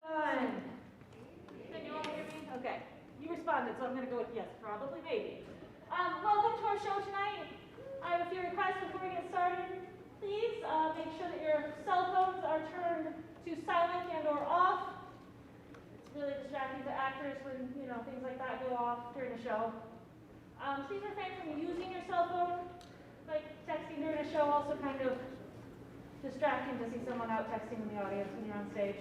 Fun. Can you all hear me? Okay. You responded, so I'm going to go with yes, probably, maybe. Welcome to our show tonight. I have a few requests before we get started. Please make sure that your cell phones are turned to silent and or off. It's really distracting to actors when, things like that go off during the show. Please refrain from using your cell phone. Like texting during a show, also kind of distracting to see someone out texting in the audience when you're on stage.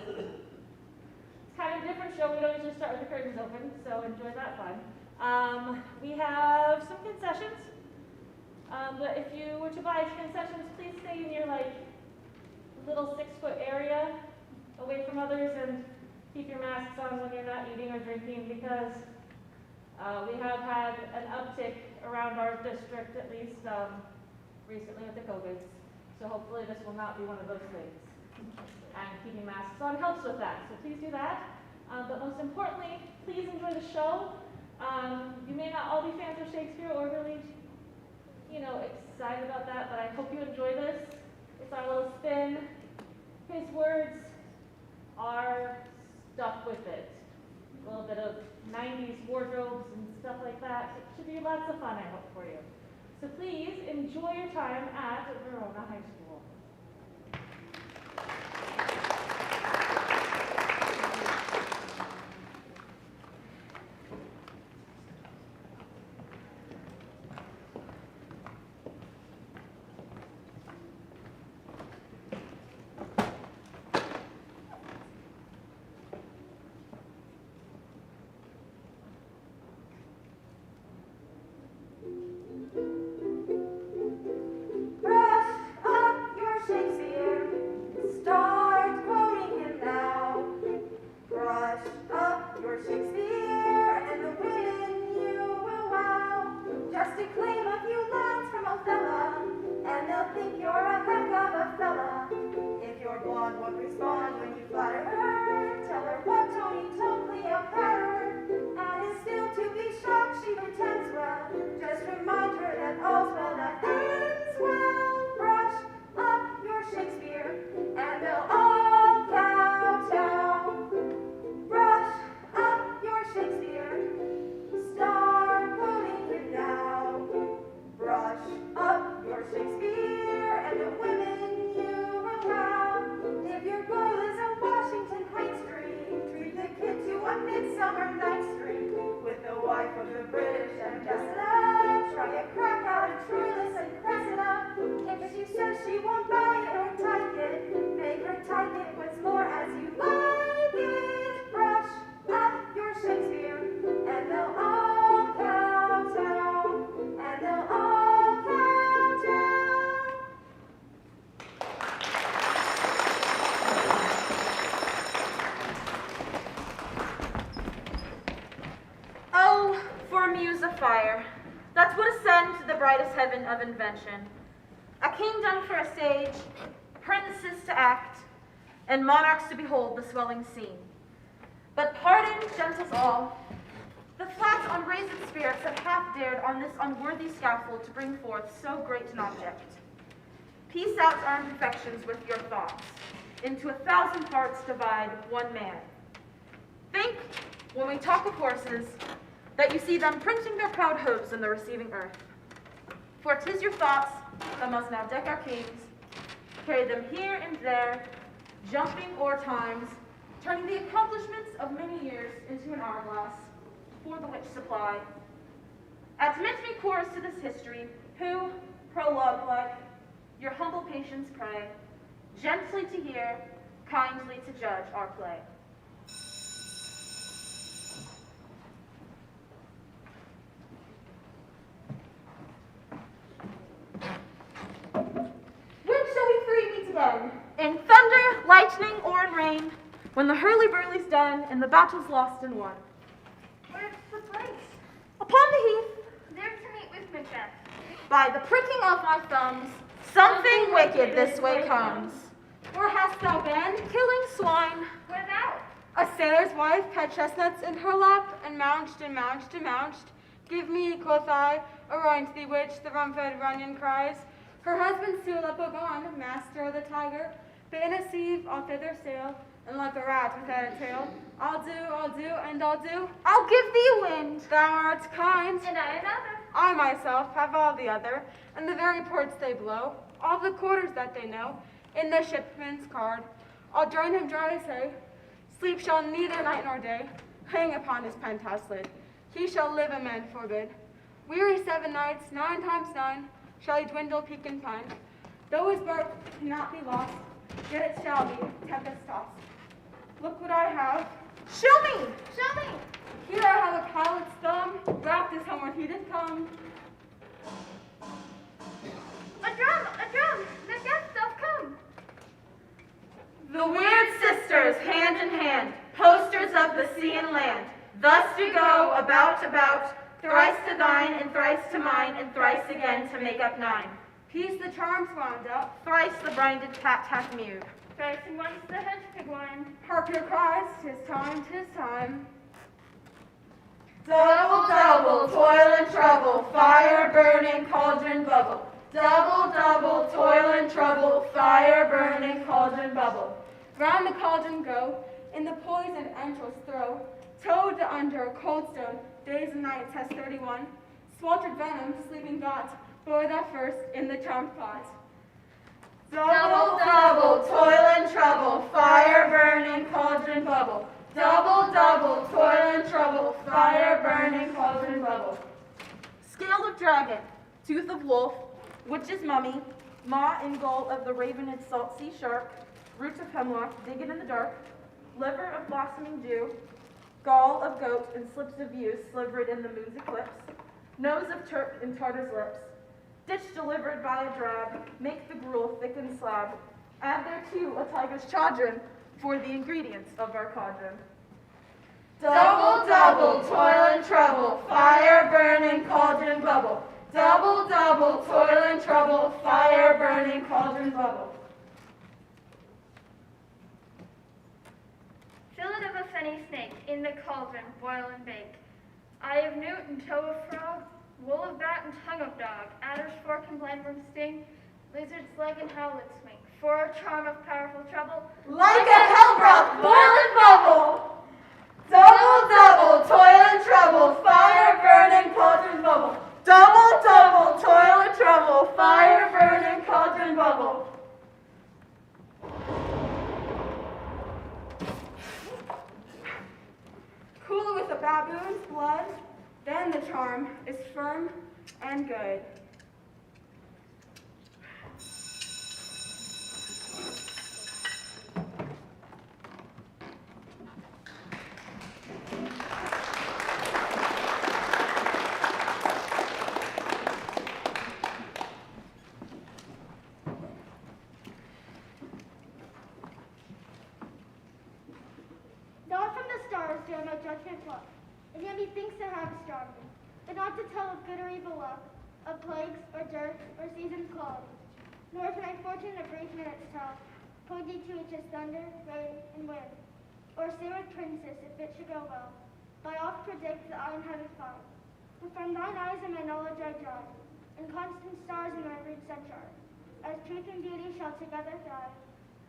It's kind of a different show. We don't usually start with the curtains open, so enjoy that fun. We have some concessions. But if you were to buy concessions, please stay in your little 6-foot area away from others and keep your masks on when you're not eating or drinking, because we have had an uptick around our district, at least recently with the COVID. So hopefully this will not be one of those things. And keeping masks on helps with that, so please do that. But most importantly, please enjoy the show. You may not all be fans of Shakespeare or really, excited about that, but I hope you enjoy this. It's our little spin. His words are stuff with it. A little bit of 90s wardrobes and stuff like that. It should be lots of fun, I hope, for you. So please enjoy your time at Verona High School. That's what ascends to the brightest heaven of invention. A kingdom for a stage, princes to act, and monarchs to behold the swelling scene. But pardon, gentles all, the flat unraised spirits that half dared on this unworthy scaffold to bring forth so great an object. Piece out our imperfections with your thoughts, into 1,000 parts divide one man. Think, when we talk of horses, that you see them printing their proud hooves in the receiving earth. For 'tis your thoughts that must now deck our kings, carry them here and there, jumping o'er times, turning the accomplishments of many years into an hourglass, for the which supply. Admit me chorus to this history, who, prologue-like, your humble patience pray, gently to hear, kindly to judge our play. In thunder, lightning, or in rain, when the hurly-burly's done and the battle's lost and won. Where's the place? Upon the heath, There to meet with Macbeth. by the pricking of my thumbs, something wicked this way comes. Where hast thou been? Killing swine. Where thou? A sailor's wife had chestnuts in her lap, and mounched and mounched and mounched. Give me, quoth I, a roin to the which the rum-fed Runyon cries. Her husband Sulappo gone, master of the tiger, But in a sieve I'll thither sail, and like a rat without a tail, I'll do, and I'll do. I'll give thee wind. Thou art kind. And I another. I myself have all the other, and the very ports they blow, all the quarters that they know, in the shipman's card. I'll join him dry to say, sleep shall neither night nor day hang upon his penthouse lid. He shall live a man forbid. Weary 7 nights, 9 times 9, shall he dwindle, peak, and pine. Though his birth cannot be lost, yet it shall be tempest tossed. Look what I have. Show me. Show me. Here I have a pilot's thumb, wrapped as homeward he did come. A drum. The guests doth come. The weird sisters, hand in hand, posters of the sea and land, thus do go about, thrice to thine, and thrice to mine, and thrice again to make up 9. Peace the charms wound up, Thrice the brinded cat hath mewed. Thrice and once the hedge pig whined. hark your cries, 'tis time, 'tis time. Double, double, toil and trouble, fire burning, cauldron bubble. Double, double, toil and trouble, fire burning, cauldron bubble. Round the cauldron go, in the poisoned entrails throw, towed under cold stone, days and nights has 31, sweltered venom, sleeping got, bore that first in the charmed pot. Double, double, toil and trouble, fire burning, cauldron bubble. Double, double, toil and trouble, fire burning, cauldron bubble. Scale of dragon, tooth of wolf, witch's mummy, maw and gall of the ravened salt sea shark, roots of hemlock, digging in the dark, liver of blossoming dew, gall of goat and slips of yew slivered in the moon's eclipse, nose of Turk in Tartar's lips, dish delivered by a drab, make the gruel thick and slab, add thereto a tiger's chadron for the ingredients of our cauldron. Double, double, toil and trouble, fire burning, cauldron bubble. Double, double, toil and trouble, fire burning, cauldron bubble. Fillet of a fenny snake, in the cauldron, boil and bake. Eye of newt and toe of frog, wool of bat and tongue of dog, adder's fork and blindworm's sting, lizard's leg and howlet's wing. For a charm of powerful trouble, Like a hell broth, boil and bubble. Double, double, toil and trouble, fire burning, cauldron bubble. Double, double, toil and trouble, fire burning, cauldron bubble. Cool with a baboon's blood, then the charm is firm and good. Not from the stars do I my judgment pluck, and yet methinks I have astronomy, but not to tell of good or evil luck, of plagues, or dirt, or season's quality. Nor can I fortune a brief minute's tell, pointing to each as thunder, rain, and wind, or say with princess if it should go well, but I oft predict that I in heaven find. But from thine eyes and my knowledge I draw, and constant stars in my rude centaur, as truth and beauty shall together thrive,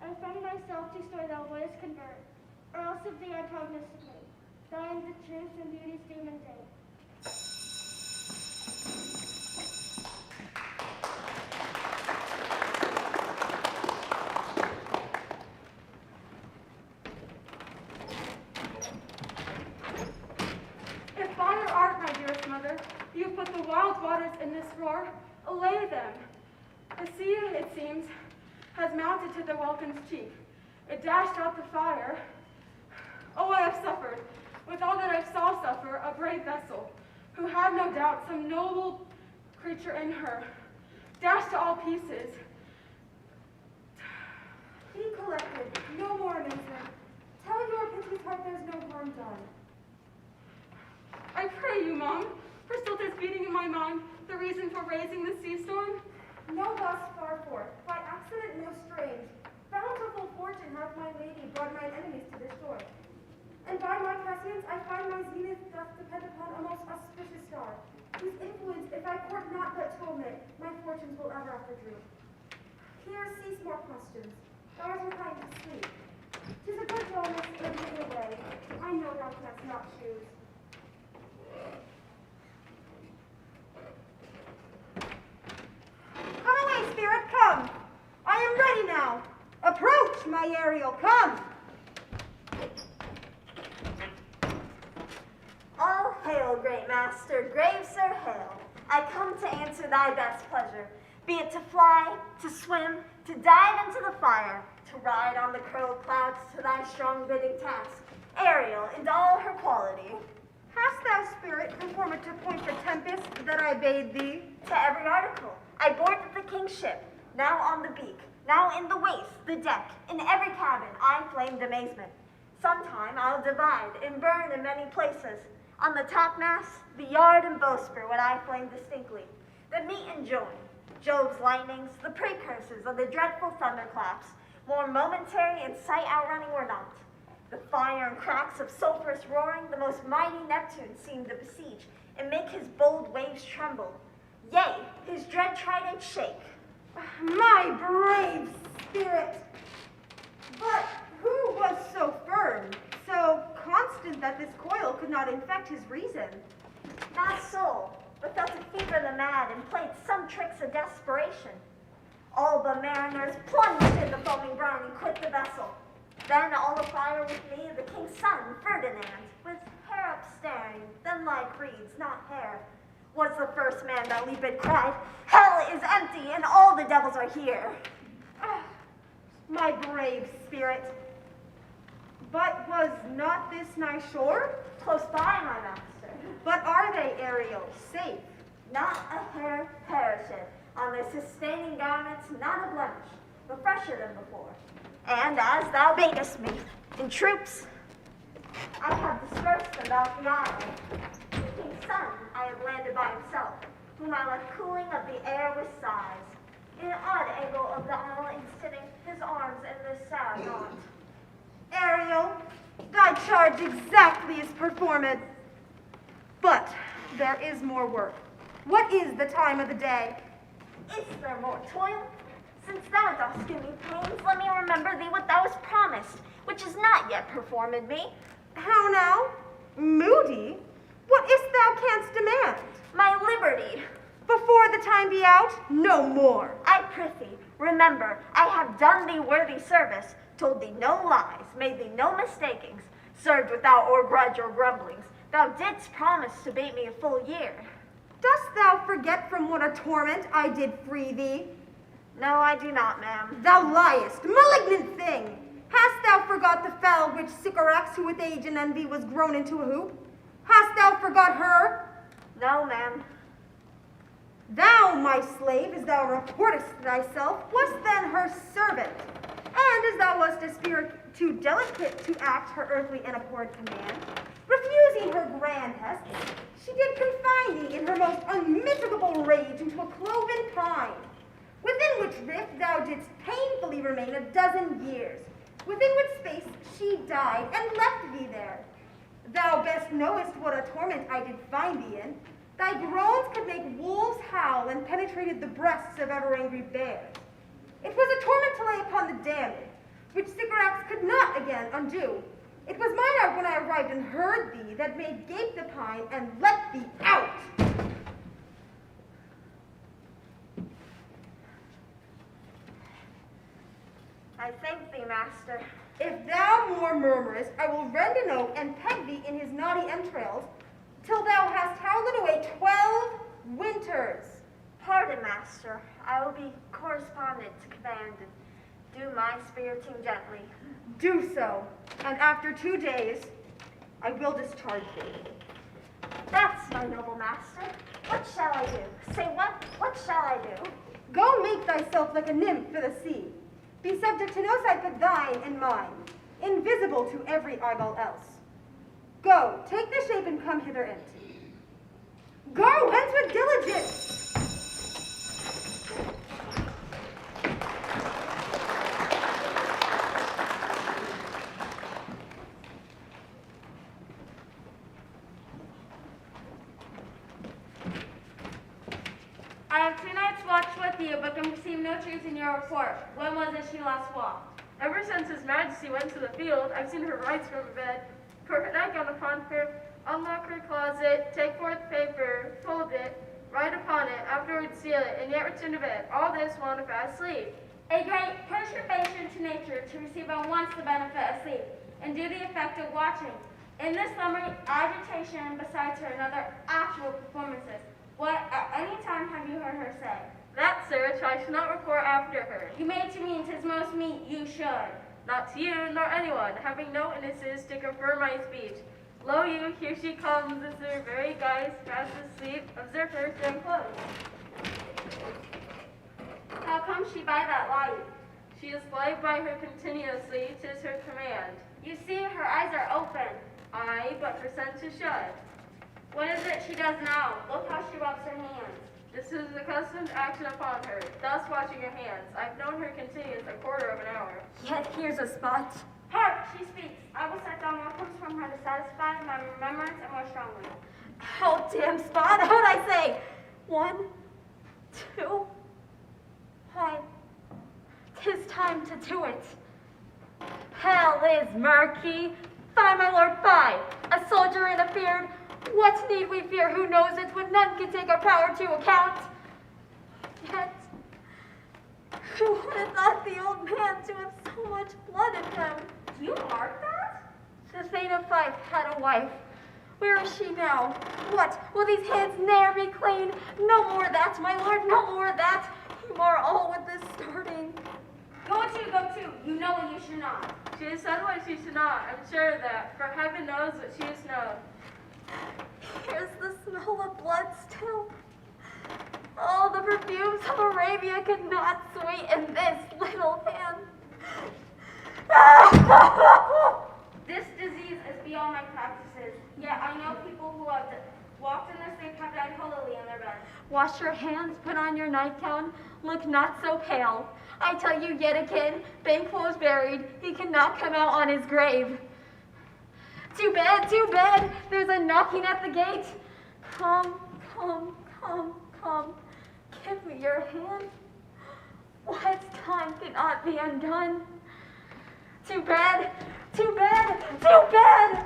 and from thyself to store thou wouldest convert, or else of thee I prognosticate, thine the truth and beauty's demon day. If by your art, my dearest mother, you put the wild waters in this roar, allay them. The sea, it seems, has mounted to the welkin's cheek. It dashed out the fire. Oh, I have suffered, with all that I saw suffer, a brave vessel, who had no doubt some noble creature in her, dashed to all pieces. Be collected, no more amazement. Tell your pity's heart there's no harm done. I pray you, Mom, for still 'tis beating in my mind the reason for raising the sea storm. No thus far forth, by accident no strange. Bountiful fortune hath my lady brought mine enemies to this shore. And by my prescience I find my zenith doth depend upon a most auspicious star, whose influence, if I court not but to omit, my fortunes will ever after droop. Here cease more questions. thou art inclined to sleep. 'Tis a good dullness living away. I know thou canst not choose. Come away, spirit, come. I am ready now. Approach, my Ariel, come. All hail, great master, grave sir, hail. I come to answer thy best pleasure, be it to fly, to swim, to dive into the fire, to ride on the curled clouds to thy strong bidding task, Ariel in all her quality. Hast thou, spirit, performed to point the tempest that I bade thee? To every article, I boarded the king's ship, now on the beak, now in the waist, the deck, in every cabin I flamed amazement. Sometime I'll divide and burn in many places. On the topmast, the yard and bowsprit would I flame distinctly. The meet and join, Jove's lightnings, the precursors of the dreadful thunderclaps, more momentary and sight outrunning were not. The fire and cracks of sulphurous roaring, the most mighty Neptune seemed to besiege and make his bold waves tremble. Yea, his dread trident shake. My brave spirit! But who was so firm, so constant that this coil could not infect his reason? Not soul, but felt to fever the mad and played some tricks of desperation. All the mariners plunged in the foaming brine and quit the vessel. Then all afire with me, the king's son, Ferdinand, with hair upstaring, then like reeds, not hair, was the first man that leaped cried, Hell is empty and all the devils are here. Ah, my brave spirit! But was not this nigh shore? Close by, my master. But are they, Ariel, safe? Not a hair perisheth, on their sustaining garments not a blemish, but fresher than before. And as thou badest me, in troops, I have dispersed about the isle. The king's son I have landed by himself, whom I left cooling of the air with sighs. In an odd angle of the isle in sitting, his arms in this sad knot. Ariel, thy charge exactly is performed. But there is more work. What is the time of the day? Is there more toil? Since thou dost give me pains, let me remember thee what thou hast promised, which is not yet performed me. How now? Moody? What is't thou canst demand? My liberty. Before the time be out, no more. I prithee, remember, I have done thee worthy service, told thee no lies, made thee no mistakings, served without or grudge or grumblings. Thou didst promise to bate me a full year. Dost thou forget from what a torment I did free thee? No, I do not, ma'am. Thou liest, malignant thing! Hast thou forgot the fell which Sycorax, who with age and envy was grown into a hoop? Hast thou forgot her? No, ma'am. Thou, my slave, as thou reportest thyself, wast then her servant. And as thou wast a spirit too delicate to act her earthly and abhorred command, refusing her grand hest, she did confine thee in her most unmitigable rage into a cloven pine, within which rift thou didst painfully remain a dozen years, within which space she died and left thee there. Thou best knowest what a torment I did find thee in. Thy groans could make wolves howl and penetrated the breasts of ever-angry bears. It was a torment to lay upon the damned, which Sycorax could not again undo. It was mine art when I arrived and heard thee that made gape the pine and let thee out. I thank thee, master. If thou more murmurest, I will rend an oak and peg thee in his knotty entrails, till thou hast howled away 12 winters. Pardon, master. I will be correspondent to command and do my spiriting gently. Do so, and after 2 days, I will discharge thee. That's my noble master. What shall I do? Say what? What shall I do? Go make thyself like a nymph for the sea. Be subject to no sight but thine and mine, invisible to every eyeball else. Go, take the shape and come hither empty. Go, hence with diligence! I have 2 nights watched with you, but can perceive no truth in your report. When was it she last walked? Ever since His Majesty went to the field, I've seen her rise from bed, put her nightgown upon her, unlock her closet, take forth paper, fold it, write upon it, afterwards seal it, and yet return to bed. All this while in a fast sleep. A great perturbation to nature to receive at once the benefit of sleep, and do the effect of watching. In this summary agitation, besides her another actual performances, what at any time have you heard her say? That, sir, which I shall not report after her. You may to me, 'tis most meet you should. Not to you, nor anyone, having no witnesses to confirm my speech. Lo you, here she comes, is her very guise, fast asleep, observe her stand close. How comes she by that light? She is light by her continuously, 'tis her command. You see, her eyes are open. Aye, but her sense is shut. What is it she does now? Look how she rubs her hands. This is accustomed action upon her, thus watching her hands. I've known her continuous a quarter of an hour. Yet here's a spot. Hark, she speaks. I will set down what comes from her to satisfy my remembrance and more strongly. Oh, damn spot. How'd I say? 1, 2. Why, 'tis time to do it. Hell is murky. Fie, my lord, fie. A soldier interfered. What need we fear? Who knows it when none can take our power to account? Yet, who would have thought the old man to have so much blood in him? Do you mark that? The Thane of Fife had a wife. Where is she now? What, will these hands ne'er be clean? No more that, my lord, no more that. You mar all with this starting. Go to. You know what you should not. She has said what she should not, I'm sure of that, for heaven knows what she has known. Here's the smell of blood still. All the perfumes of Arabia could not sweeten this little hand. This disease is beyond my practices, yet I know people who have walked in this and have died holily in their beds. Wash your hands, put on your nightgown, look not so pale. I tell you yet again, Banquo is buried, he cannot come out on his grave. To bed, there's a knocking at the gate. Come, give me your hand. What time cannot be undone. To bed.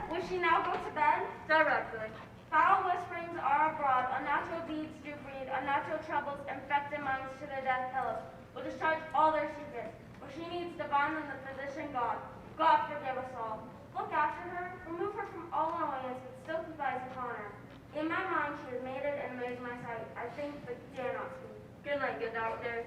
Will she now go to bed? Directly. Foul whisperings are abroad, unnatural deeds do breed, unnatural troubles infect their minds to their death pillows, will discharge all their secrets. For she needs divine and the physician God. God forgive us all. Look after her, remove her from all annoyance, but still keep eyes upon her. In my mind she is mated and amazed my sight. I think but dare not speak. Good night, good doctor.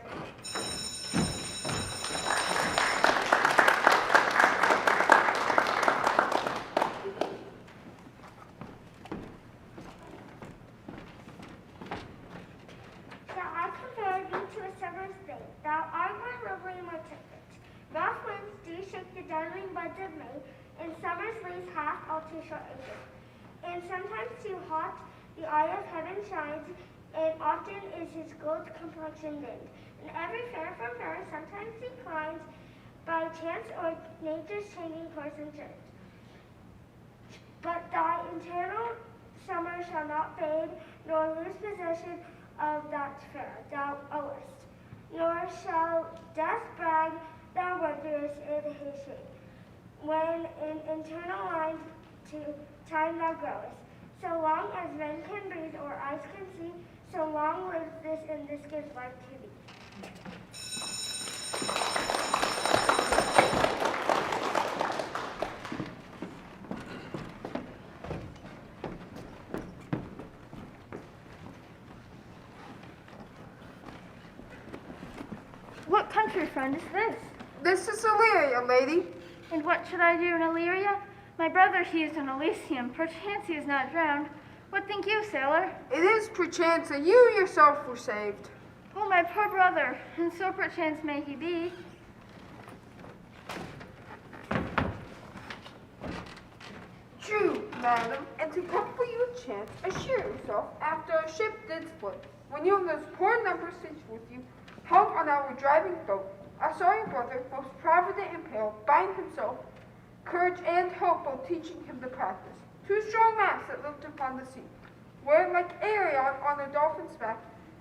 Shall I compare thee to a summer's day? Thou art my lovely and my temperate. Rough winds do shake the darling buds of May, and summer's leaves half all too short ages. And sometimes too hot the eye of heaven shines, and often is his gold complexion dimmed. And every fair from fair sometimes declines by chance or nature's changing course and turns. But thy eternal summer shall not fade, nor lose possession of that fair thou owest. Nor shall death brag thou wonders in his shade, when in eternal line to time thou growest. So long as men can breathe or eyes can see, so long live this and this gives life to thee. What country, friend, is this? This is Illyria, lady. And what should I do in Illyria? My brother, he is in Elysium. Perchance he is not drowned. What think you, sailor? It is perchance that you yourself were saved. Oh, my poor brother, and so perchance may he be. True, madam, and to comfort you a chance, assure yourself after a ship did split, when you and this poor number sits with you, hung on our driving boat, I saw your brother, most provident and pale, bind himself, courage and hope both teaching him the practice. Two strong masts that lived upon the sea, where like Arion on a dolphin's back,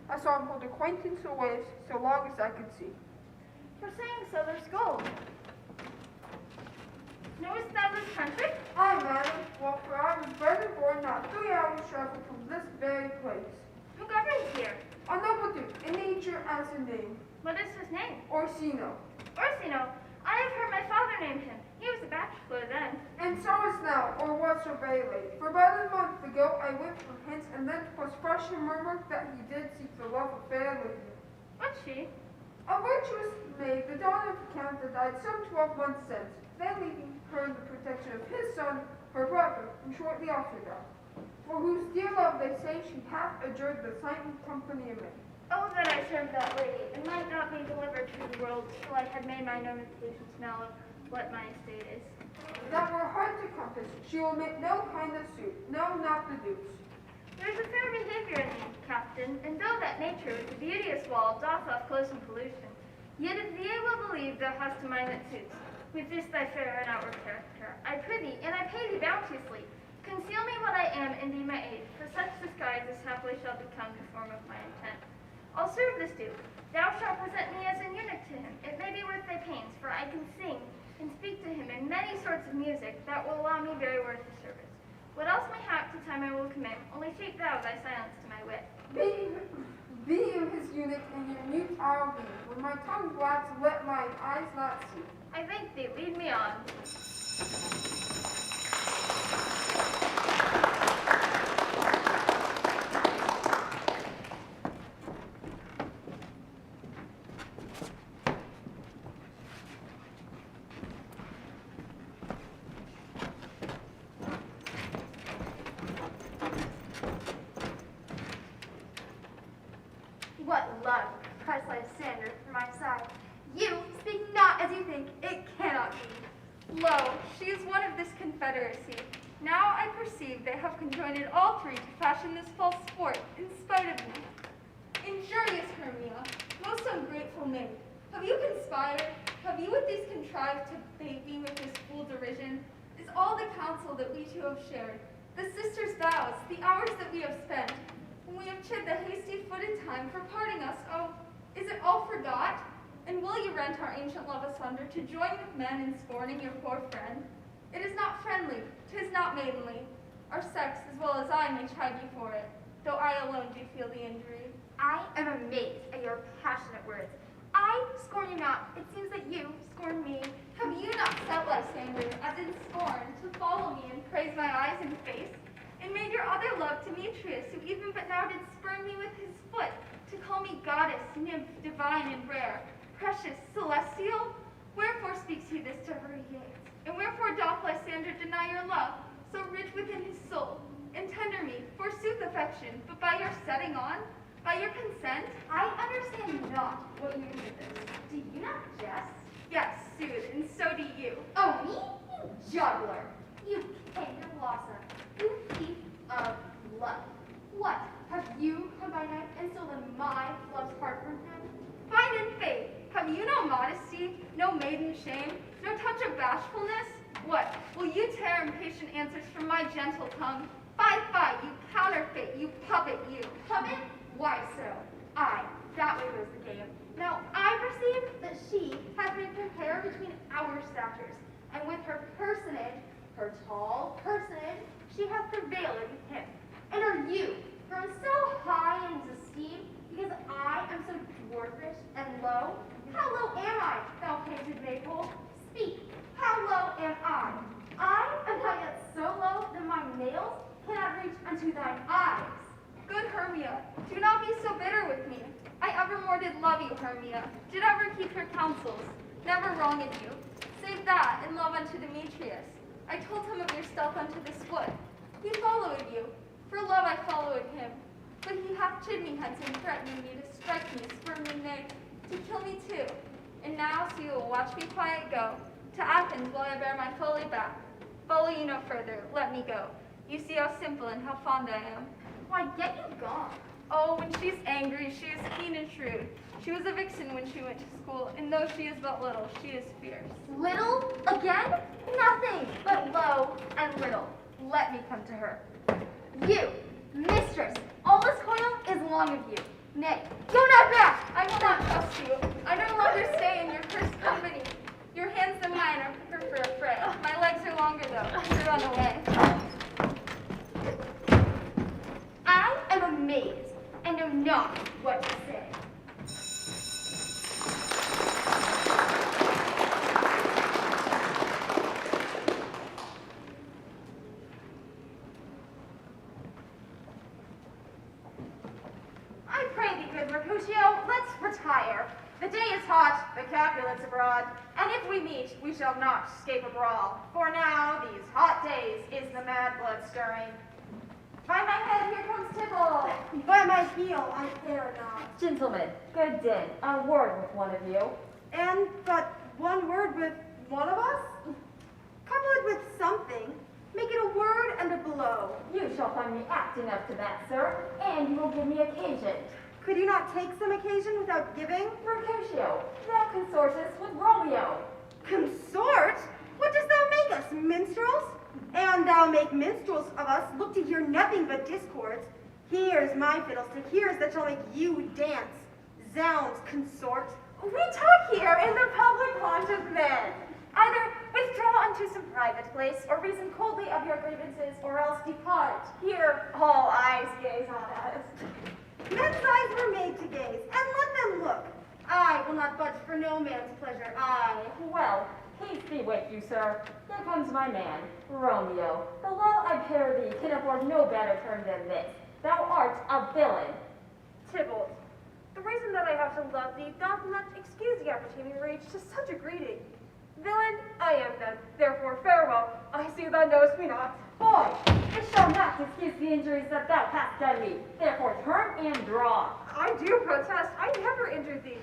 I saw him hold acquaintance with waves so long as I could see. For saying so, there's gold. country? Aye, madam. Well, for I was bred and born not 3 hours travel from this very place. Who governs here? A noble duke, in nature as in name, What is his name? Orsino. Orsino. I have heard my father name him. He was a bachelor then. And so is now, or was so very late. For about a month ago I went for hints, and then 'twas fresh and murmured that he did seek the love of fair lady. What's she? A virtuous maid, the daughter of the count that died some 12 months since, then leaving her in the protection of his son, her brother, who shortly after died, for whose dear love they say she hath adjured the Titan company of men. Oh, that I served that lady, and might not be delivered to the world till I had made my notifications now of what my estate is. That were hard to compass, she will make no kind of suit, no, not the duke's. There's a fair behavior in thee, captain, and though that nature with the beauteous wall doth off close and pollution, yet if thee I will believe thou hast a mind that suits, with this thy fair and outward character, I prithee, and I pay thee bounteously, conceal me what I am and be my aid, for such disguise as happily shall become the form of my intent. I'll serve this duke. Thou shalt present me as an eunuch to him. It may be worth thy pains, for I can sing and speak to him in many sorts of music that will allow me very worthy service. What else mayhap to time I will commit, only shape thou thy silence to my wit. Be you his eunuch, and your mute I'll be. When my tongue blats, let mine eyes not see. I thank thee, lead me on. What love, cries Lysander from my side. You speak not as you think, it cannot be. Lo, she is one of this confederacy. Now I perceive they have conjoined all three to fashion this false sport, in spite of me. Injurious Hermia, most ungrateful maid, have you conspired? Have you with these contrived to bait me with this fool derision? Is all the counsel that we two have shared, the sisters' vows, the hours that we have spent, when we have chid the hasty-footed time for parting us, oh, is it all forgot? And will you rent our ancient love asunder to join with men in scorning your poor friend? It is not friendly, 'tis not maidenly. Our sex, as well as I, may chide you for it, though I alone do feel the injury. I am amazed at your passionate words. I scorn you not, it seems that you scorn me. Have you not set Lysander, as in scorn, to follow me and praise my eyes and face? And made your other love Demetrius, who even but now did spurn me with his foot, to call me goddess, nymph, divine and rare, precious, celestial? Wherefore speaks he this to her gaze? And wherefore doth Lysander deny your love, so rich within his soul, and tender me, forsooth affection, but by your setting on, by your consent? I understand not what you mean with this. Do you not jest? Yes, sooth, and so do you. Oh, me? You juggler! You canker blossom! You thief of love! What? Have you come by night and stolen my love's heart from him? Find in faith, have you no modesty, no maiden shame, no touch of bashfulness? What, will you tear impatient answers from my gentle tongue? Fie, you counterfeit, you puppet, you. Puppet? Why so? Aye, that way goes the game. Now I perceive that she hath made her hair between our statures, and with her personage, her tall personage, she hath prevailed with him. And are you grown so high in esteem because I am so dwarfish and low? How low am I, thou painted maypole? Speak, how low am I? I am not yet so low that my nails cannot reach unto thine eyes. Good Hermia, do not be so bitter with me. I evermore did love you, Hermia, did ever keep your counsels, never wronged you, save that in love unto Demetrius. I told him of your stealth unto this wood. He followed you. For love I followed him. But he hath chid me hence and threatened me to strike me, spurn me, nay, to kill me too. And now, so you will watch me quiet go to Athens while I bear my folly back. Follow you no further, let me go. You see how simple and how fond I am. Why, get you gone. Oh, when she's angry, she is keen and shrewd. She was a vixen when she went to school, and though she is but little, she is fierce. Little? Again? Nothing but low and little. Let me come to her. You, mistress, all this coil is long of you. Nay, go not back! I will not trust you. I no longer stay in your cursed company. Your hands and mine are quicker for a fray. My legs are longer though. abroad, and if we meet, we shall not escape a brawl. For now, these hot days, is the mad blood stirring. By my head, here comes Tybalt. By my heel, I care not. Gentlemen, good din, a word with one of you. And but one word with one of us? Couple it with something. Make it a word and a blow. You shall find me apt enough to that, sir, and you will give me occasion. Could you not take some occasion without giving? Mercutio, thou consortest with Romeo. Consort? What dost thou make us, minstrels? And thou make minstrels of us look to hear nothing but discords. Here's my fiddlestick, here's that shall make you dance. Zounds, consort. We talk here in the public haunt of men. Either withdraw unto some private place, or reason coldly of your grievances, or else depart. Here all eyes gaze on us. Men's eyes were made to gaze, and let them look. I will not budge for no man's pleasure, I. Well, peace be with you, sir. Here comes my man, Romeo. The love I bear thee can afford no better term than this. Thou art a villain. Tybalt, the reason that I have to love thee doth not excuse the opportunity reached to such a greeting. Villain, I am then, therefore farewell. I see thou knowest me not. Boy, it shall not excuse the injuries that thou hast done me. Therefore turn and draw. I do protest, I never injured thee.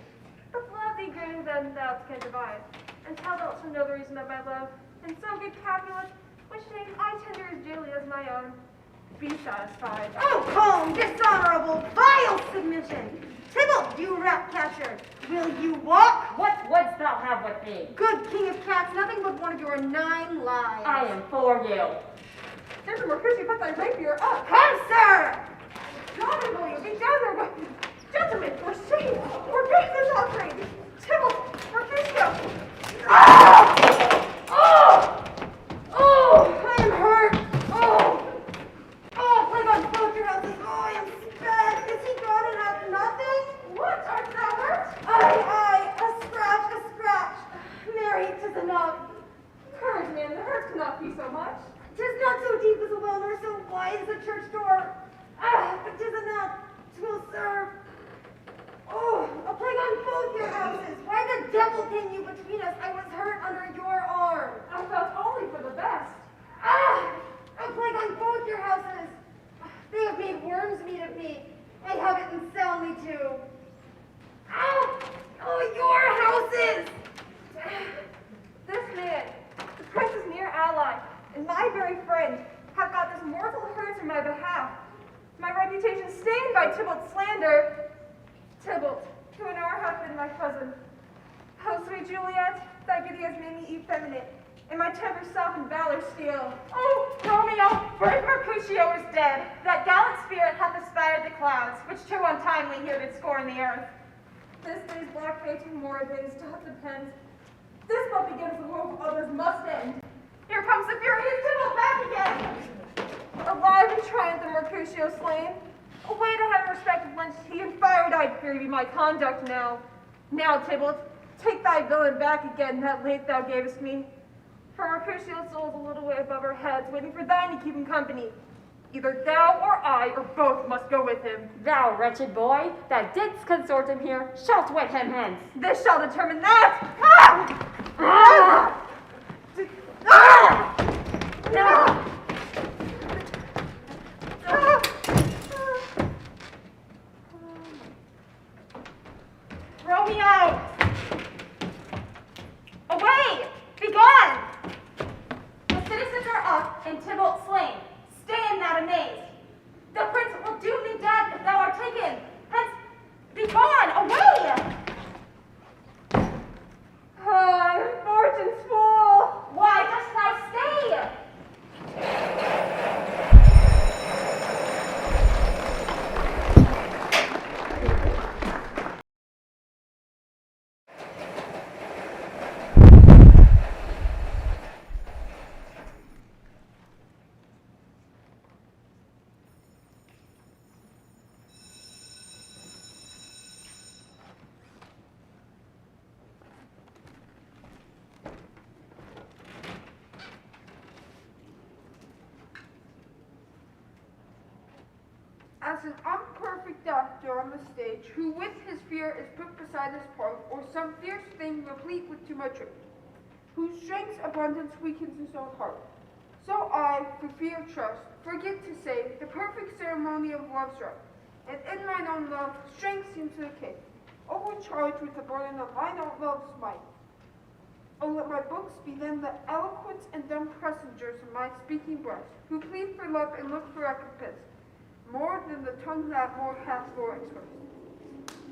But love thee greater than thou can divide. And tell thou to know the reason of my love. And so good Capulet, which name I tender as dearly as my own. Be satisfied. Oh, calm, dishonorable, vile submission! Tybalt, you rat catcher, will you walk? What wouldst thou have with me? Good king of cats, nothing but one of your 9 lives. I am for you. Gentlemen, Mercutio, put thy rapier up. Come, sir! Down there, William, be down there, William. Gentlemen, for shame, for baseless outrage. Tybalt, Mercutio. Oh! Oh! I am hurt! Oh! Oh, plague on both your houses! Oh, I am sped! Is he gone and hath nothing? What, art thou hurt? Aye, a scratch, a scratch! Mary, 'tis enough. Courage, man, the hurt cannot be so much. 'Tis not so deep as a well, nor so wide as a church door. Ah, but 'tis enough. 'Twill serve. Oh, a plague on both your houses. Why the devil came you between us? I was hurt under your arm. I felt only for the best. Ah, a plague on both your houses. They have made worms meat of me. I have it and sell me too. Ah, oh, your houses. This man, the prince's near ally, and my very friend, have got this mortal hurt in my behalf. My reputation stained by Tybalt's slander. Tybalt, who in our hath been my cousin. Oh, sweet Juliet, thy beauty has made me effeminate, and my temper softened valor steel. Oh, Romeo, brave Mercutio is dead. That gallant spirit hath aspired the clouds, which too untimely here did scorn the earth. This day's black fate and more days doth depend. This but begins the woe of others must end. Here comes the furious Tybalt back again. Alive and triumph the Mercutio slain. Away to heaven respected lent he and fire-dyed fury be my conduct now. Now, Tybalt, take thy villain back again that late thou gavest me. For Mercutio's soul is a little way above our heads, waiting for thine to keep him company. Either thou or I, or both, must go with him. Thou wretched boy, that didst consort him here, shalt wed him hence. This shall determine that. Ah! Ah! Ah! No! Romeo! Away! Begone! The citizens are up and Tybalt slain. Stand not amazed. The prince will doom thee death if thou art taken. Hence, begone! Away! as an imperfect actor on the stage, who with his fear is put beside his part, or some fierce thing replete with too much wit, whose strength's abundance weakens his own heart. So I, for fear of trust, forget to say the perfect ceremony of love's right, and in mine own love, strength seems to decay, overcharged with the burden of mine own love's might. Oh, let my books be then the eloquence and dumb passengers of my speaking breast, who plead for love and look for recompense, more than the tongue that more hath lore expressed.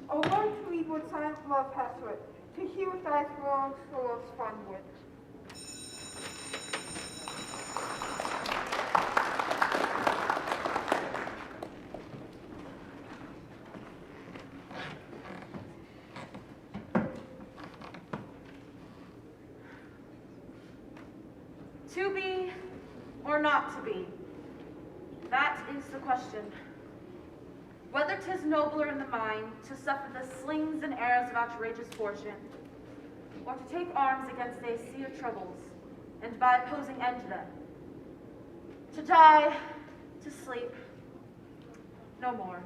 O learn to read what silent love hath writ, to hear with thy throngs for love's fond wit. To be or not to be? That is the question. Whether 'tis nobler in the mind to suffer the slings and arrows of outrageous fortune, or to take arms against a sea of troubles, and by opposing end them. To die, to sleep, no more.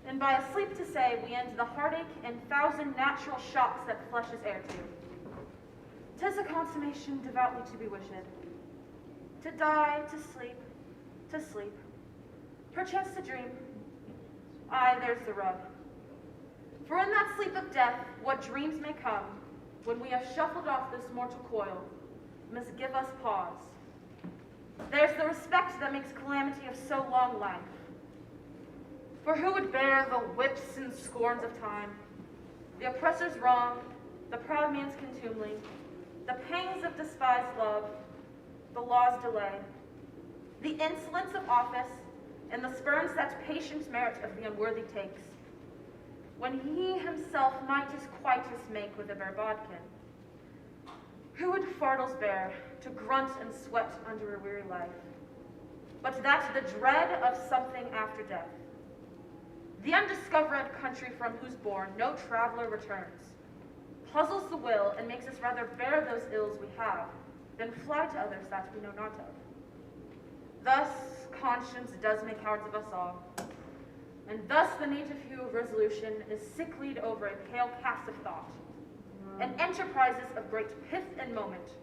And by a sleep to say, we end the heartache and thousand natural shocks that flesh is heir to. 'Tis a consummation devoutly to be wished. To die, to sleep, perchance to dream. Aye, there's the rub. For in that sleep of death, what dreams may come, when we have shuffled off this mortal coil, must give us pause. There's the respect that makes calamity of so long life. For who would bear the whips and scorns of time, the oppressor's wrong, the proud man's contumely, the pangs of despised love, the law's delay, the insolence of office, and the spurns that patient merit of the unworthy takes, when he himself might his quietus make with a bare bodkin? Who would fardels bear, to grunt and sweat under a weary life, but that the dread of something after death, the undiscovered country from whose bourne no traveler returns, puzzles the will and makes us rather bear those ills we have than fly to others that we know not of. Thus conscience does make cowards of us all, and thus the native hue of resolution is sicklied over a pale cast of thought, and enterprises of great pith and moment,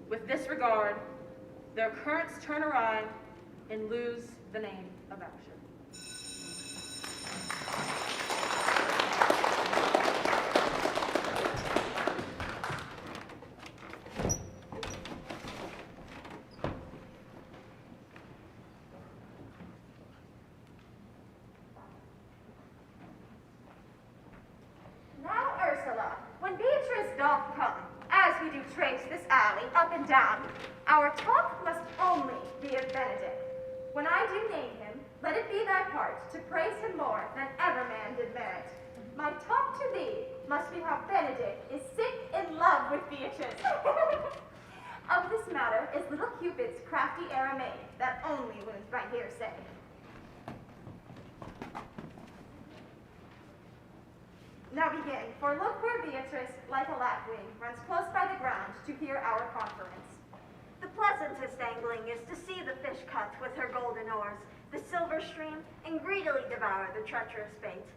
with this regard, their currents turn awry and lose the name of action. Now, Ursula, when Beatrice doth come, as we do trace this alley up and down, our talk must only be of Benedick. When I do name him, let it be thy part to praise him more than ever man did merit. My talk to thee must be how Benedick is sick in love with Beatrice. Of this matter is little Cupid's crafty Aramade, that only wins by hearsay. Now begin, for look where Beatrice, like a lapwing, runs close by the ground to hear our conference. The pleasantest angling is to see the fish cut with her golden oars, the silver stream, and greedily devour the treacherous bait.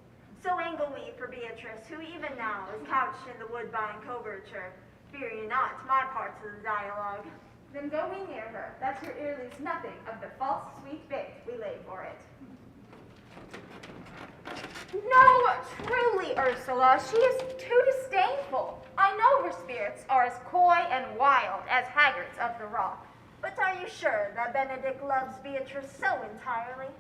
So angle we for Beatrice, who even now is couched in the woodbine coverture. Fear ye not my parts of the dialogue. Then go we near her, that your ear lose nothing of the false sweet bait we lay for it. No, truly, Ursula, she is too disdainful. I know her spirits are as coy and wild as haggards of the rock. But are you sure that Benedick loves Beatrice so entirely?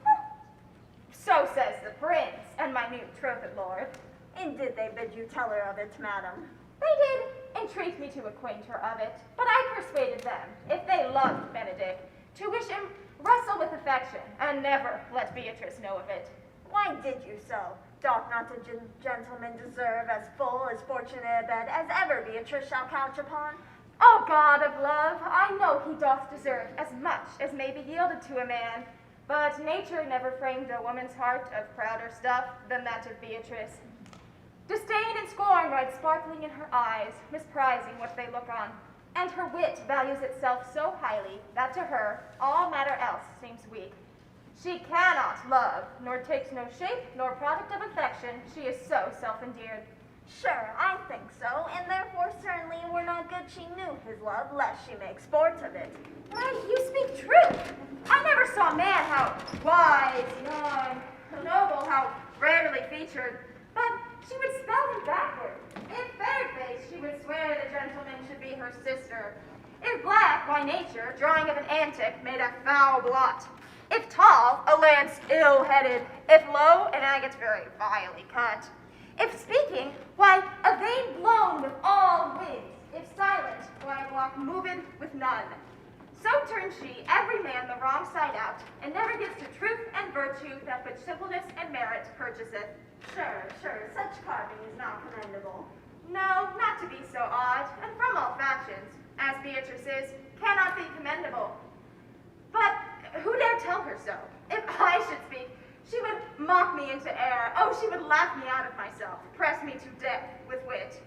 So says the prince and my new betrothed lord. And did they bid you tell her of it, madam? They did entreat me to acquaint her of it, but I persuaded them, if they loved Benedick, to wish him wrestle with affection, and never let Beatrice know of it. Why did you so? Doth not a gentleman deserve as full as fortunate a bed as ever Beatrice shall couch upon? O God of love, I know he doth deserve as much as may be yielded to a man, but nature never framed a woman's heart of prouder stuff than that of Beatrice. Disdain and scorn ride sparkling in her eyes, misprizing what they look on, and her wit values itself so highly that to her all matter else seems weak. She cannot love, nor takes no shape, nor product of affection. She is so self-endeared. Sure, I think so, and therefore certainly it were not good she knew his love, lest she make sport of it. Why, you speak truth. I never saw a man how wise, young, noble, how rarely featured. But she would spell him backward. If fair-faced, she would swear the gentleman should be her sister. If black, by nature, drawing of an antic, made a foul blot. If tall, a lance ill-headed. If low, an agate very vilely cut. If speaking, why, a vein blown with all winds. If silent, why, a walk moving with none. So turns she every man the wrong side out, and never gets to truth and virtue that which simpleness and merit purchaseth. Sure, such carving is not commendable. No, not to be so odd, and from all factions, as Beatrice is, cannot be commendable. But who dare tell her so? If I should speak, she would mock me into error. Oh, she would laugh me out of myself, press me to death with wit.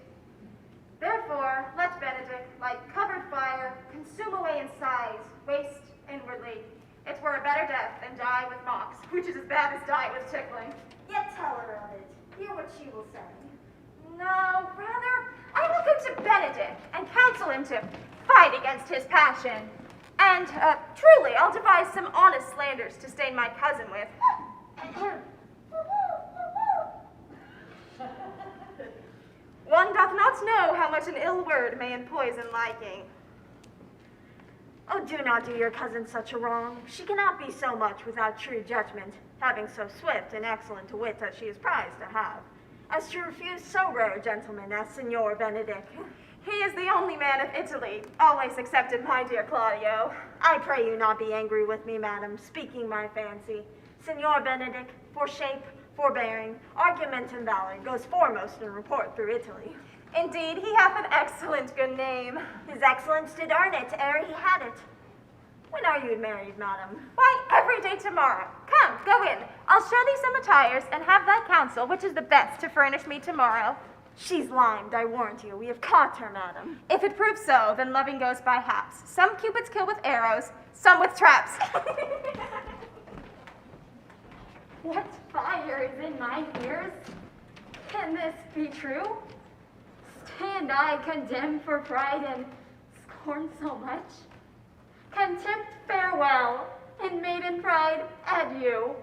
Therefore, let Benedick, like covered fire, consume away in sighs, waste inwardly. It were a better death than die with mocks, which is as bad as die with tickling. Yet tell her of it. Hear what she will say. No, rather, I will go to Benedick and counsel him to fight against his passion. And, truly, I'll devise some honest slanders to stain my cousin with. One doth not know how much an ill word may empoison liking. Oh, do not do your cousin such a wrong. She cannot be so much without true judgment, having so swift and excellent a wit as she is prized to have, as to refuse so rare a gentleman as Signor Benedick. He is the only man of Italy, always excepted my dear Claudio. I pray you not be angry with me, madam, speaking my fancy. Signor Benedick, for shape, forbearing, argument, and valor, goes foremost in report through Italy. Indeed, he hath an excellent good name. His excellence did earn it ere he had it. When are you married, madam? Why, every day tomorrow. Come, go in. I'll show thee some attires, and have thy counsel which is the best to furnish me tomorrow. She's limed, I warrant you. We have caught her, madam. If it proves so, then loving goes by haps. Some cupids kill with arrows, some with traps. What fire is in my ears? Can this be true? Stand I condemned for pride and scorn so much? Contempt, farewell, and maiden pride, adieu.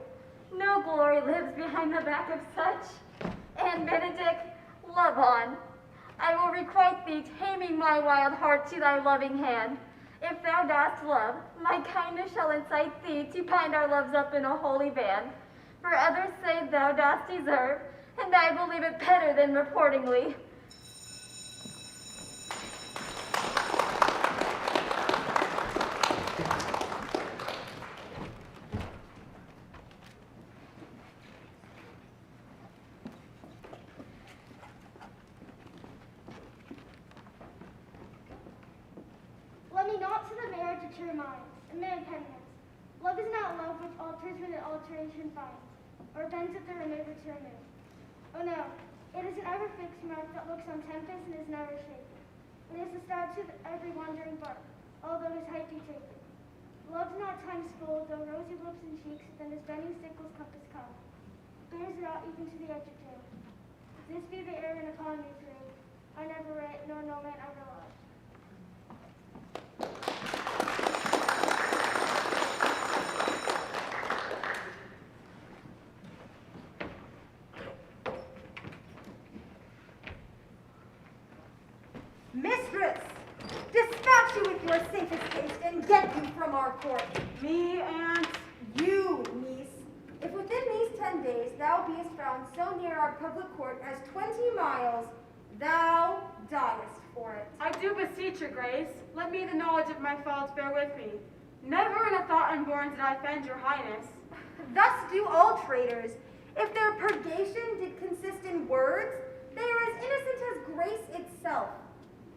No glory lives behind the back of such. And Benedick, love on. I will requite thee, taming my wild heart to thy loving hand. If thou dost love, my kindness shall incite thee to bind our loves up in a holy band. For others say thou dost deserve, and I believe it better than reportingly. Let me not to the marriage of true minds, and man penitence. Love is not love which alters when an alteration finds, or bends at the remover to remove. Oh no, it is an ever fixed mark that looks on tempest and is never shaken. It is the star to every wandering bark, although his height be taken. Love's not time's full, though rosy lips and cheeks, than his bending sickle's compass come. Bears it out even to the edge of doom. If this be the errand upon me through, I never read, nor no man ever loved. Mistress, dispatch you with your safest haste and get you from our court. Me, aunt? You, niece. If within these 10 days thou beest found so near our public court as 20 miles, thou diest for it. I do beseech your grace, let me the knowledge of my faults bear with me. Never in a thought unborn did I offend your highness. Thus do all traitors. If their purgation did consist in words, they are as innocent as grace itself.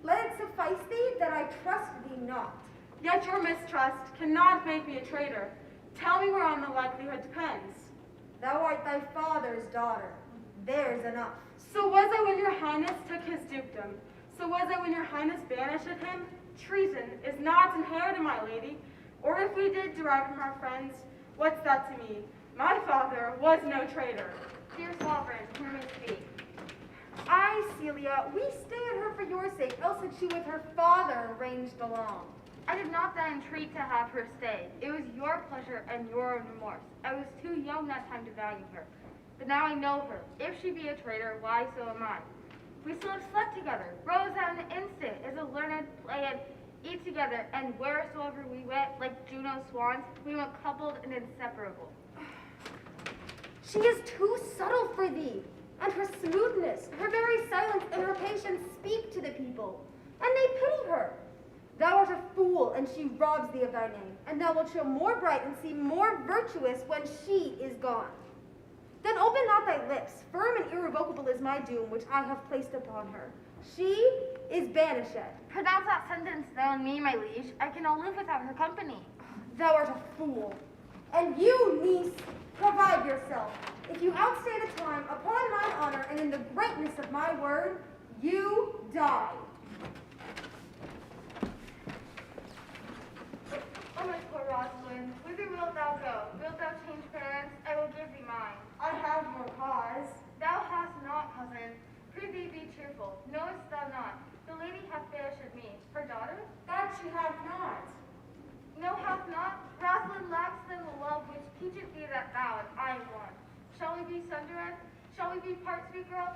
Let it suffice thee that I trust thee not. Yet your mistrust cannot make me a traitor. Tell me whereon the likelihood depends. Thou art thy father's daughter. There's enough. So was I when your highness took his dukedom. So was I when your highness banished him. Treason is not inherited, my lady. Or if we did derive from our friends, What's that to me? My father was no traitor. Dear sovereign, hear me speak. I, Celia, we stay at her for your sake, else had she with her father ranged along. I did not then entreat to have her stay. It was your pleasure and your own remorse. I was too young that time to value her. But now I know her. If she be a traitor, why so am I? We still have slept together, rose at an instant, as a learned played, eat together, and wheresoever we went, like Juno's swans, we went coupled and inseparable. She is too subtle for thee, and her smoothness, her very silence, and her patience speak to the people, and they pity her. Thou art a fool, and she robs thee of thy name, and thou wilt show more bright and seem more virtuous when she is gone. Then open not thy lips, firm and irrevocable is my doom, which I have placed upon her. She is banished. Pronounce that sentence thou on me, my liege. I cannot live without her company. Thou art a fool. And you, niece, provide yourself. If you outstay the time, upon mine honor and in the greatness of my word, you die. Oh, my poor Rosalind, whither wilt thou go? Wilt thou change parents? I will give thee mine. I have more cause. Thou hast not, cousin. Prithee be cheerful. Knowest thou not? The lady hath banished me. Her daughter? That she hath not. No, hath not. Rosalind lacks then the love which teacheth thee that thou and I am one. Shall we be sundered? Shall we be part, sweet girl?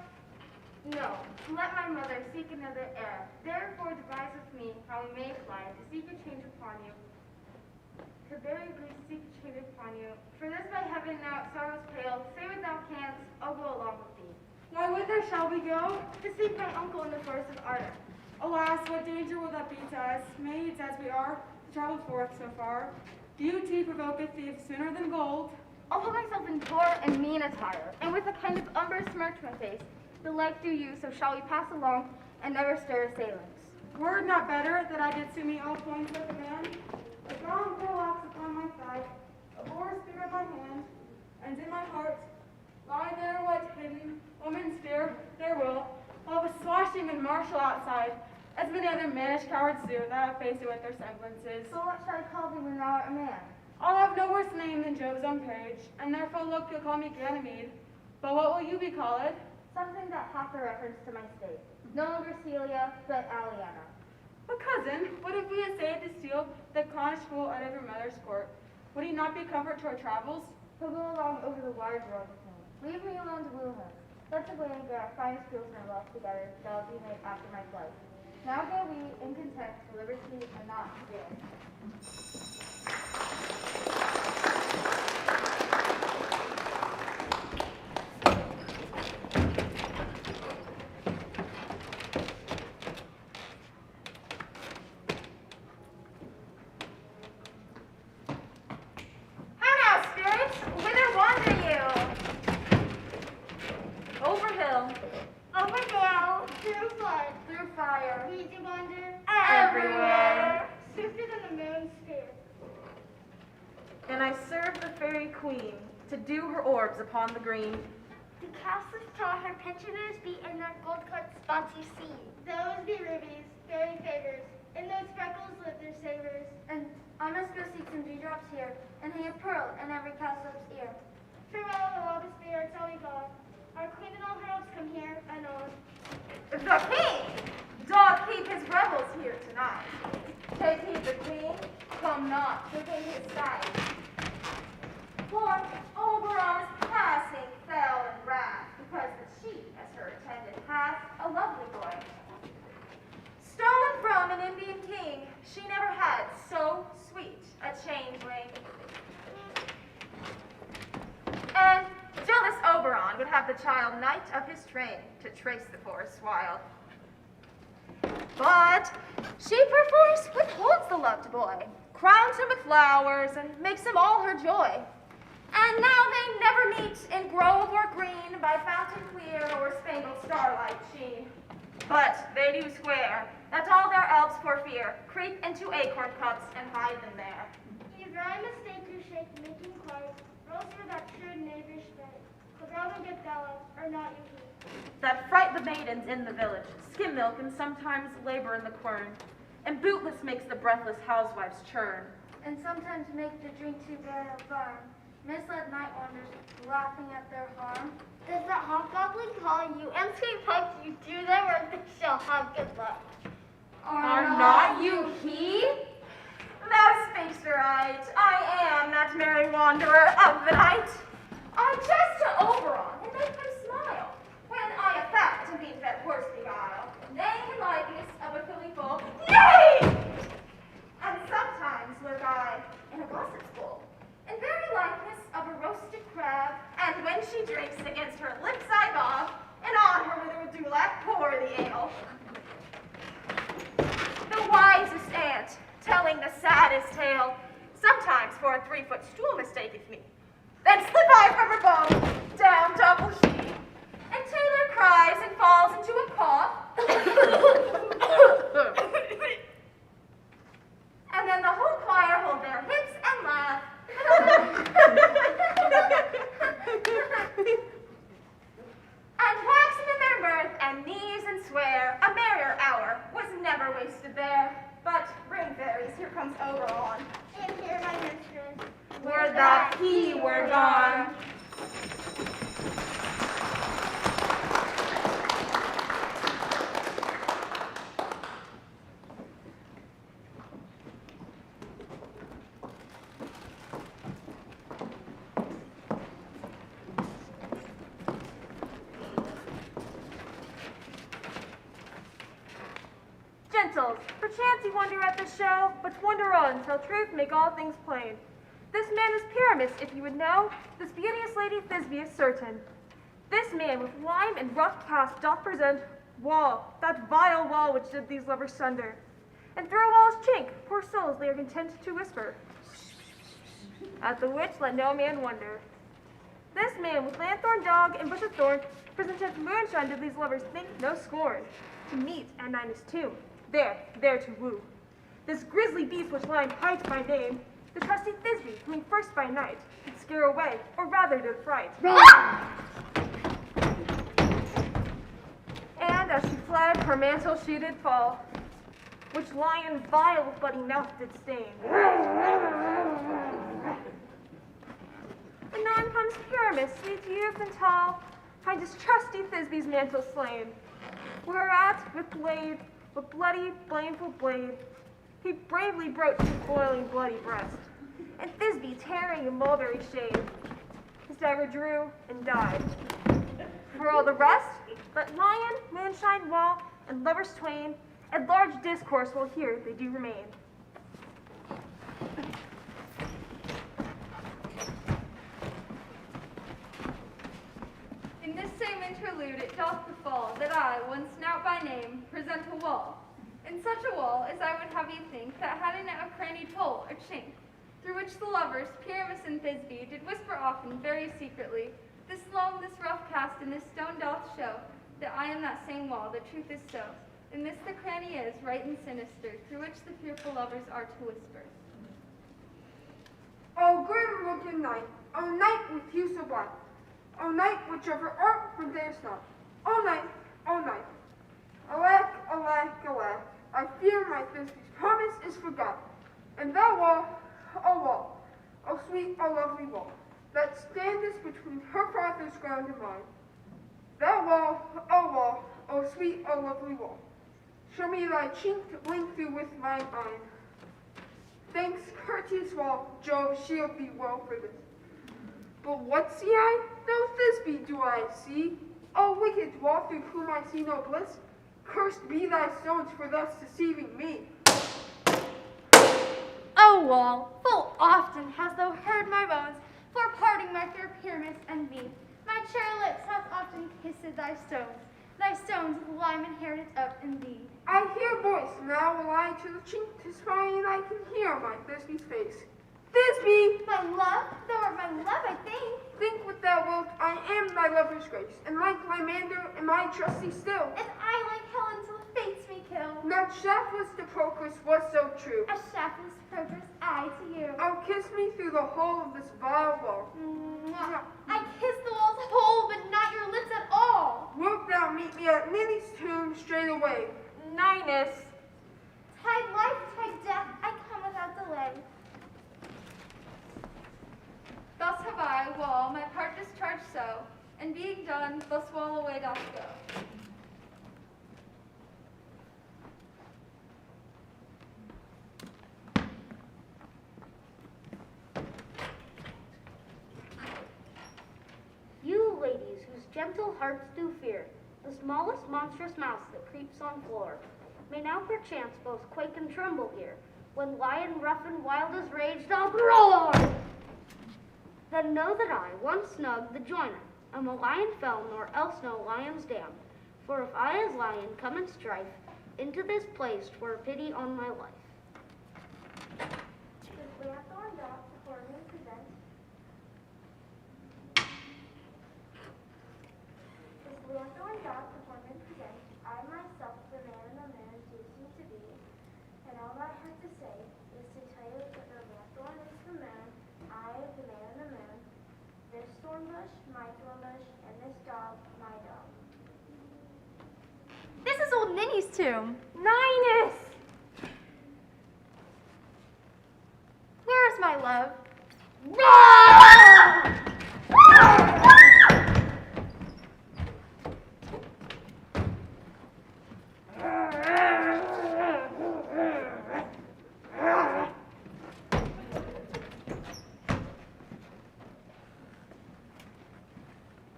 No. Let my mother seek another heir. Therefore devise with me how we may fly to seek a change upon you. To very grief seek a change upon you. For this by heaven now sorrow's pale. Say what thou canst, I'll go along with thee. Why, whither shall we go? To seek my uncle in the forest of Ardor. Alas, what danger will that be to us, maids as we are, to travel forth so far? Beauty provoketh thief sooner than gold. I'll put myself in poor and mean attire, and with a kind of umber smirch my face. The like do you, so shall we pass along, and never stir assailants. Were it not better that I did sue me all points with a man? A brown locks upon my thigh, a boar spear in my hand, and in my heart lie there what hidden woman's fear, their will, while with swashing and martial outside, as many other mannish cowards do that face it with their semblances. So what shall I call thee when thou art a man? I'll have no worse name than Job's own page, and therefore look you'll call me Ganymede. But what will you be called? Something that hath a reference to my state. No longer Celia, but Aliana. But cousin, what if we essayed to steal the clownish fool out of your mother's court? Would he not be a comfort to our travels? He'll go along over the wide world with me. Leave me alone to woo him. Let's away and get our finest skills and wealth together, shall be made after my flight. Now go we, in content, to liberty and not to fear. To do her orbs upon the green. The castles taught her pensioners be in their gold-cut spots you see. Those be rubies, fairy favors. In those freckles live their savors. And I must go seek some dewdrops here, and hang a pearl in every castle's ear. Farewell, the longest spirits shall be gone. Our queen and all heralds come here anon. The king doth keep his revels here tonight. Take heed the queen, come not within his sight. For Oberon is passing fell and wrath, because that she, as her attendant, hath a lovely boy. Stolen from an Indian king, she never had so sweet a changeling. And jealous Oberon would have the child knight of his train to trace the forest wild. But she perforce withholds the loved boy, crowns him with flowers, and makes him all her joy. And now they never meet in grove or green, by fountain clear or spangled starlight sheen. But they do swear that all their elves for fear creep into acorn cups and hide them there. Either I mistake who shake making quiet, or else for that shrewd knavish bed. But rather get thou up, or not you keep. That fright the maidens in the village, skim milk and sometimes labor in the quern, and bootless makes the breathless housewives churn. and sometimes make the drink too bitter to burn. Misled night wanders, laughing at their harm. Does the hobgoblin call you and say, "Puck, you do them, or they shall have good luck"? Are not you he? Thou speak'st right. I am that merry wanderer of the night. I jest to Oberon and make him smile, when I affect to be that horse beguile, nay, in likeness of a filly full, nay! And sometimes lurk I in a gossip's bowl, in very likeness of a roasted crab, and when she drinks against her lips I bob, and on her with a dewlap pour the ale. The wisest aunt, telling the saddest tale, sometimes for a 3-foot stool mistaketh me. Then slip I from her bone, down double she, and Taylor cries and falls into a cough. And then the whole choir hold their hips and laugh. And wax them in their mirth and knees and swear, a merrier hour was never wasted there. But ring fairies, here comes Oberon. And here my mistress. Would that he were gone. Gentles, perchance you wonder at this show, but wonder on till truth make all things plain. This man is Pyramus, if you would know, this beauteous lady Thisbe is certain. This man with lime and rough cast doth present wall, that vile wall which did these lovers sunder. And through wall's chink, poor souls they are content to whisper, at the which let no man wonder. This man with lanthorn dog and bush of thorn presenteth moonshine did these lovers think no scorn, to meet at Ninus' tomb, there to woo. This grisly beast which lying hight by name, the trusty Thisbe, whom first by night did scare away, or rather did fright. And as she fled, her mantle she did fall, which lion vile with bloody mouth did stain. Anon comes Pyramus, sweet youth and tall, find his trusty Thisbe's mantle slain, whereat with bloody, blameful blade, he bravely broached his boiling bloody breast, and Thisbe, tearing in mulberry shade, his dagger drew and died. For all the rest, let lion, moonshine, wall, and lovers twain, at large discourse while here they do remain. In this same interlude it doth befall that I, one snout by name, present a wall. In such a wall as I would have you think that had in it a crannied hole, or chink, through which the lovers, Pyramus and Thisbe, did whisper often, very secretly, this loam, this rough cast, and this stone doth show that I am that same wall, the truth is so. In this the cranny is, right and sinister, through which the fearful lovers are to whisper. O grim-looking night, O night with hue so black, O night whichever art for dares not, O night, alack, alack, alack, I fear my Thisbe's promise is forgot, and thou wall, O sweet, O lovely wall, that standest between her father's ground and mine, thou wall, O sweet, O lovely wall, show me thy chink to blink through with mine eye. Thanks, courteous wall, Jove shield thee well for this. But what see I? No Thisbe do I see. O wicked wall through whom I see no bliss, cursed be thy stones for thus deceiving me. O wall, full often hast thou heard my bones, for parting my fair Pyramus and me. My cherry lips hath often kissed thy stones with lime inherited up in thee. I hear voice, now will I to the chink to spy, and I can hear my Thisbe's face. Thisbe! My love, thou art my love, I think. Think what thou wilt, I am thy lover's grace, and like Lymander am I trusty still. And I like Helen till the fates me kill. Not shaftless to Proclus was so true. A shaftless progress I to you. Oh, kiss me through the hole of this vile wall. Mwah. I kiss the wall's hole, but not your lips at all. Wilt thou meet me at Ninny's tomb straight away? Ninus, Tide life, tide death, I come without delay. and being done, the swallow away doth go. You ladies, whose gentle hearts do fear the smallest monstrous mouse that creeps on floor, may now perchance both quake and tremble here, when lion rough and wild as rage doth roar. Then know that I, once snug the joiner, am a lion fell, nor else no lion's dam. For if I as lion come in strife into this place, 'twere pity on my life. The Blackthorn Dog performing presents. This Blackthorn Dog performance presents. I myself, the man and the man do seem to be, and all I have to say is to tell you that the Blackthorn is the man, I the man and the man, this thorn bush, my thorn bush, and this dog, my dog. This is old Ninny's tomb. Ninus! Where is my love?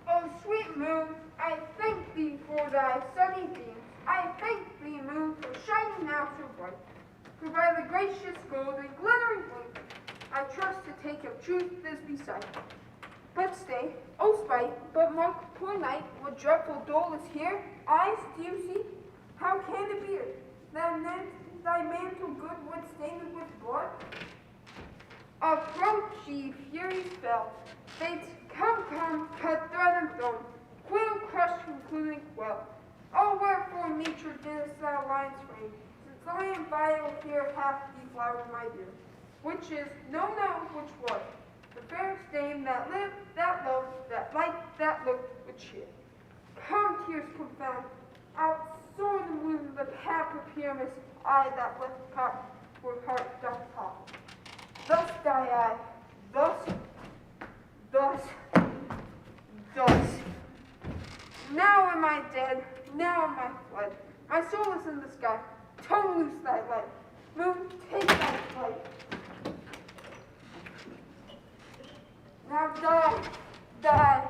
O sweet moon, I thank thee for thy sunny beams. I thank thee, moon, for shining now so bright. For by the gracious gold and glittering blink, I trust to take of truth this beside. But stay, O spite, but mark, poor night, what dreadful dole is here? Eyes, do you see? How can it be? Thy mantle good would stain it with blood? Approach ye, furies fell. Fates, come, cut thread and thorn. Quill crushed, concluding well. Oh, wherefore, Mitra, didst thou lines frame? Since lion vile here hath deflowered my dear. Which is, no, which was. The fairest dame that lived, that loved, that liked, that looked with cheer. Come, tears confound, outsoar the moon, the path of Pyramus, I that with cup, where heart doth pop. Thus die I, thus. Now am I dead, now am I fled. My soul is in the sky, turn loose thy light. Moon, take thy flight. Now die.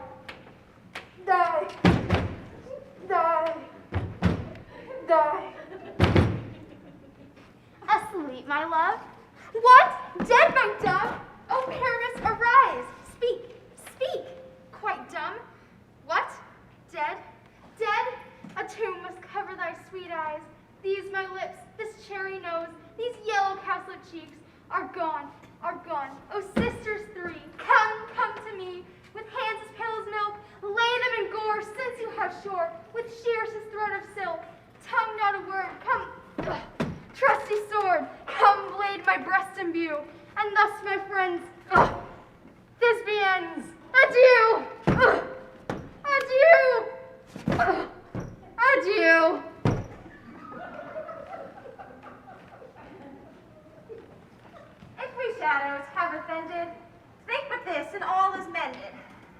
Asleep, my love? What? Dead, my dove? Oh, Pyramus, arise! Speak! Quite dumb? What? Dead? A tomb must cover thy sweet eyes. These my lips, this cherry nose, these yellow cowslip cheeks are gone. Oh, sisters three, come to me, with hands as pale as milk, lay them in gore, since you have short, with shears his throat of silk, tongue not a word, come, trusty sword, come blade my breast imbue, and thus, my friends, this be ends. Adieu! Adieu! If we shadows have offended, think but this, and all is mended,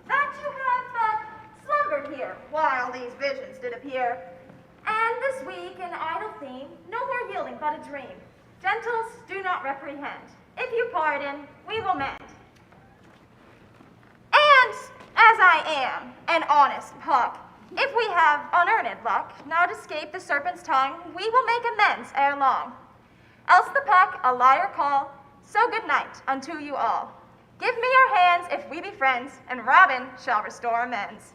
that you have slumbered here, while these visions did appear. And this weak and idle theme, no more yielding but a dream. Gentles, do not reprehend. If you pardon, we will mend. And, as I am, an honest puck, if we have unearned luck, now to escape the serpent's tongue, we will make amends ere long. Else the puck a liar call, so good night unto you all. Give me your hands if we be friends, and Robin shall restore amends.